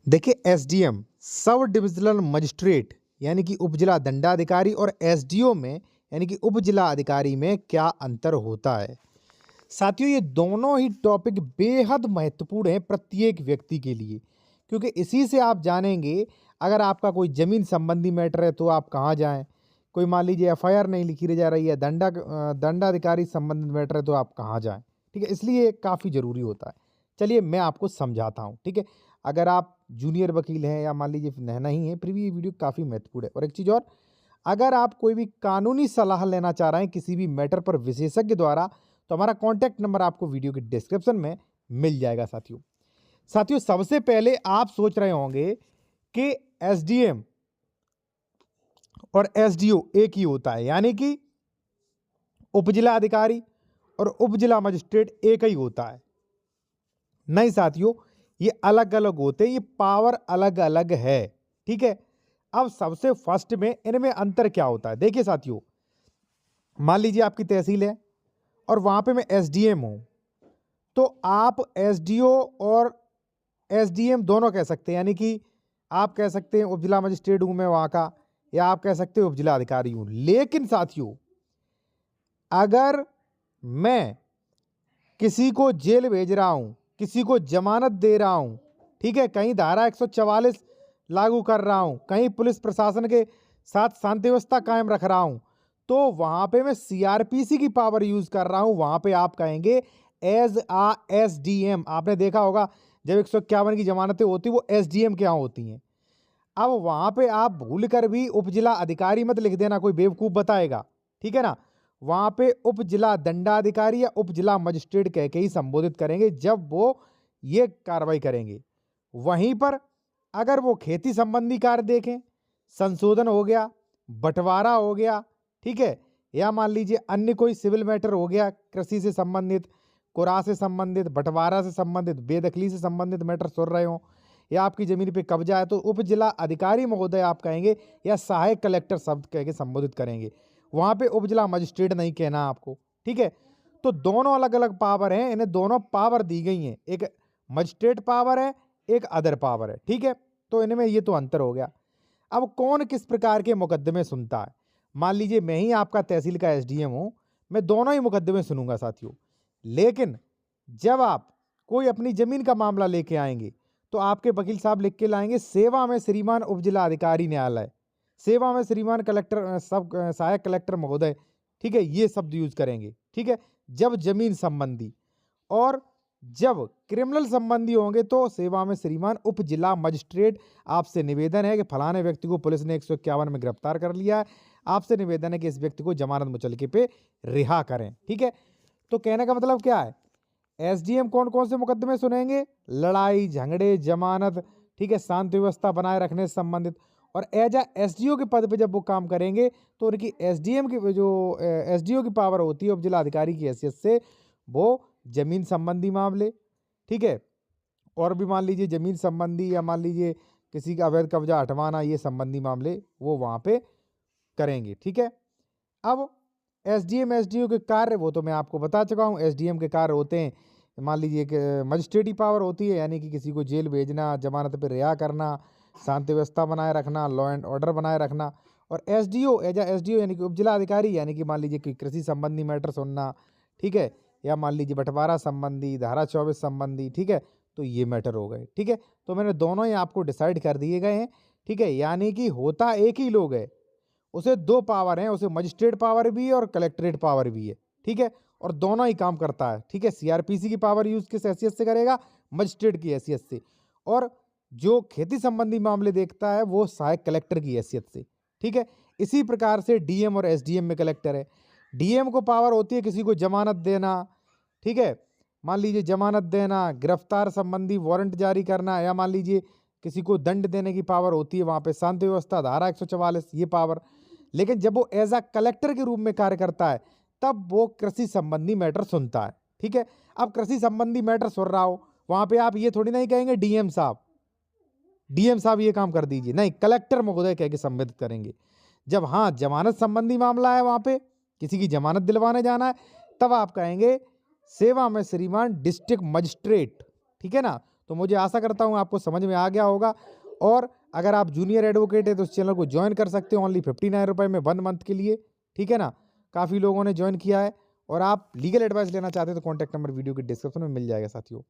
देखिए SDM sub divisional magistrate यानी कि उपजिला दंडाधिकारी और एसडीओ में यानी कि उपजिला अधिकारी में क्या अंतर होता है। साथियों, ये दोनों ही टॉपिक बेहद महत्वपूर्ण हैं प्रत्येक व्यक्ति के लिए, क्योंकि इसी से आप जानेंगे अगर आपका कोई ज़मीन संबंधी मैटर है तो आप कहाँ जाएं, कोई मान लीजिए एफआईआर नहीं लिखी जा रही है, दंडाधिकारी संबंधित मैटर है तो आप कहाँ जाएं। ठीक है, इसलिए काफ़ी ज़रूरी होता है। चलिए मैं आपको समझाता हूँ। ठीक है, अगर आप जूनियर वकील हैं या मान लीजिए नहीं है, फिर भी ये वीडियो काफ़ी महत्वपूर्ण है। और एक चीज़ और, अगर आप कोई भी कानूनी सलाह लेना चाह रहे हैं किसी भी मैटर पर विशेषज्ञ द्वारा, तो हमारा कॉन्टैक्ट नंबर आपको वीडियो के डिस्क्रिप्शन में मिल जाएगा। साथियों सबसे पहले आप सोच रहे होंगे कि एसडीएम और एसडीओ एक ही होता है, यानी कि उपजिला अधिकारी और उपजिला मजिस्ट्रेट एक ही होता है। नहीं साथियों, ये अलग अलग होते हैं, ये पावर अलग अलग है। ठीक है, अब सबसे फर्स्ट में इनमें अंतर क्या होता है। देखिए साथियों, मान लीजिए आपकी तहसील है और वहां पे मैं एसडीएम हूं, तो आप एसडीओ और एसडीएम दोनों कह सकते हैं, यानी कि आप कह सकते हैं उपजिला मजिस्ट्रेट हूं मैं वहां का, या आप कह सकते हैं उपजिला अधिकारी हूं। लेकिन साथियों, अगर मैं किसी को जेल भेज रहा हूं, किसी को जमानत दे रहा हूं, ठीक है, कहीं धारा 144 लागू कर रहा हूं, कहीं पुलिस प्रशासन के साथ शांति व्यवस्था कायम रख रहा हूं, तो वहां पे मैं सीआरपीसी की पावर यूज कर रहा हूं। वहां पे आप कहेंगे एज आ एसडीएम। आपने देखा होगा जब 151 की जमानतें होती वो एसडीएम के यहाँ होती हैं। अब वहां पे आप भूल कर भी उपजिला अधिकारी मत लिख देना, कोई बेवकूफ बताएगा। ठीक है ना, वहां पे उपजिला दंडाधिकारी या उपजिला मजिस्ट्रेट कह के ही संबोधित करेंगे जब वो ये कार्रवाई करेंगे। वहीं पर अगर वो खेती संबंधी कार्य देखें, संशोधन हो गया, बंटवारा हो गया, ठीक है, या मान लीजिए अन्य कोई सिविल मैटर हो गया, कृषि से संबंधित, कुरा से संबंधित, बंटवारा से संबंधित, बेदखली से संबंधित मैटर सुन रहे हो, या आपकी जमीन पे कब्जा है, तो उपजिला अधिकारी महोदय आप कहेंगे, या सहायक कलेक्टर शब्द कह के संबोधित करेंगे। वहां पे उपजिला मजिस्ट्रेट नहीं कहना आपको। ठीक है, तो दोनों अलग अलग पावर हैं, इन्हें दोनों पावर दी गई हैं, एक मजिस्ट्रेट पावर है, एक अदर पावर है। ठीक है, तो इनमें ये तो अंतर हो गया। अब कौन किस प्रकार के मुकदमे सुनता है। मान लीजिए मैं ही आपका तहसील का एसडीएम हूं, मैं दोनों ही मुकदमे सुनूंगा साथियों। लेकिन जब आप कोई अपनी जमीन का मामला लेके आएंगे, तो आपके वकील साहब लिख के लाएंगे सेवा में श्रीमान उपजिला अधिकारी न्यायालय, सेवा में श्रीमान कलेक्टर सहायक कलेक्टर महोदय। ठीक है, ये शब्द यूज करेंगे। ठीक है, जब जमीन संबंधी, और जब क्रिमिनल संबंधी होंगे तो सेवा में श्रीमान उपजिला मजिस्ट्रेट। आपसे निवेदन है कि फलाने व्यक्ति को पुलिस ने 151 में गिरफ्तार कर लिया है, आपसे निवेदन है कि इस व्यक्ति को जमानत मुचलके पे रिहा करें। ठीक है, तो कहने का मतलब क्या है, एसडीएम कौन कौन से मुकदमे सुनेंगे, लड़ाई झगड़े, जमानत, ठीक है, शांति व्यवस्था बनाए रखने से संबंधित। और एज एसडीओ के पद पे जब वो काम करेंगे तो उनकी एसडीएम की जो एसडीओ की पावर होती है उपजिला अधिकारी की हैसियत से, वो जमीन संबंधी मामले, ठीक है, और भी मान लीजिए जमीन संबंधी, या मान लीजिए किसी का अवैध कब्जा हटवाना, ये संबंधी मामले वो वहाँ पे करेंगे। ठीक है, अब एसडीएम एसडीओ के कार्य वो तो मैं आपको बता चुका हूँ। एसडीएम के कार्य होते हैं, मान लीजिए कि मजिस्ट्रेटी पावर होती है, यानी कि किसी को जेल भेजना, जमानत पर रिहा करना, शांति व्यवस्था बनाए रखना, लॉ एंड ऑर्डर बनाए रखना। और एसडीओ एसडीओ यानी कि उपजिला अधिकारी, यानी कि मान लीजिए कि कृषि संबंधी मैटर सुनना, ठीक है, या मान लीजिए बंटवारा संबंधी, धारा 24 संबंधी। ठीक है, तो ये मैटर हो गए। ठीक है, तो मैंने दोनों ही आपको डिसाइड कर दिए गए हैं। ठीक है, यानी कि होता एक ही लोग है, उसे दो पावर हैं, उसे मजिस्ट्रेट पावर भी है और कलेक्ट्रेट पावर भी है। ठीक है, और दोनों ही काम करता है। ठीक है, सीआरपीसी की पावर यूज किस हैसियत से करेगा, मजिस्ट्रेट की हैसियत से, और जो खेती संबंधी मामले देखता है वो सहायक कलेक्टर की हैसियत से। ठीक है, इसी प्रकार से डीएम और एसडीएम में कलेक्टर है। डीएम को पावर होती है किसी को जमानत देना, ठीक है, मान लीजिए जमानत देना, गिरफ्तार संबंधी वारंट जारी करना, या मान लीजिए किसी को दंड देने की पावर होती है, वहां पे शांति व्यवस्था, धारा 144, ये पावर। लेकिन जब वो एज अ कलेक्टर के रूप में कार्य करता है तब वो कृषि संबंधी मैटर सुनता है। ठीक है, अब कृषि संबंधी मैटर सुन रहा हो, वहां पे आप ये थोड़ी नहीं कहेंगे डीएम साहब ये काम कर दीजिए, नहीं, कलेक्टर महोदय कह के संबोधित करेंगे। जब हाँ जमानत संबंधी मामला है, वहां पे किसी की जमानत दिलवाने जाना है, तब आप कहेंगे सेवा में श्रीमान डिस्ट्रिक्ट मजिस्ट्रेट। ठीक है ना, तो मुझे आशा करता हूँ आपको समझ में आ गया होगा। और अगर आप जूनियर एडवोकेट है तो इस चैनल को ज्वाइन कर सकते हो ओनली 59 रुपये में 1 मंथ के लिए, ठीक है ना। काफ़ी लोगों ने ज्वाइन किया है। और आप लीगल एडवाइस लेना चाहते हो तो कॉन्टैक्ट नंबर वीडियो के डिस्क्रिप्शन में मिल जाएगा साथियों।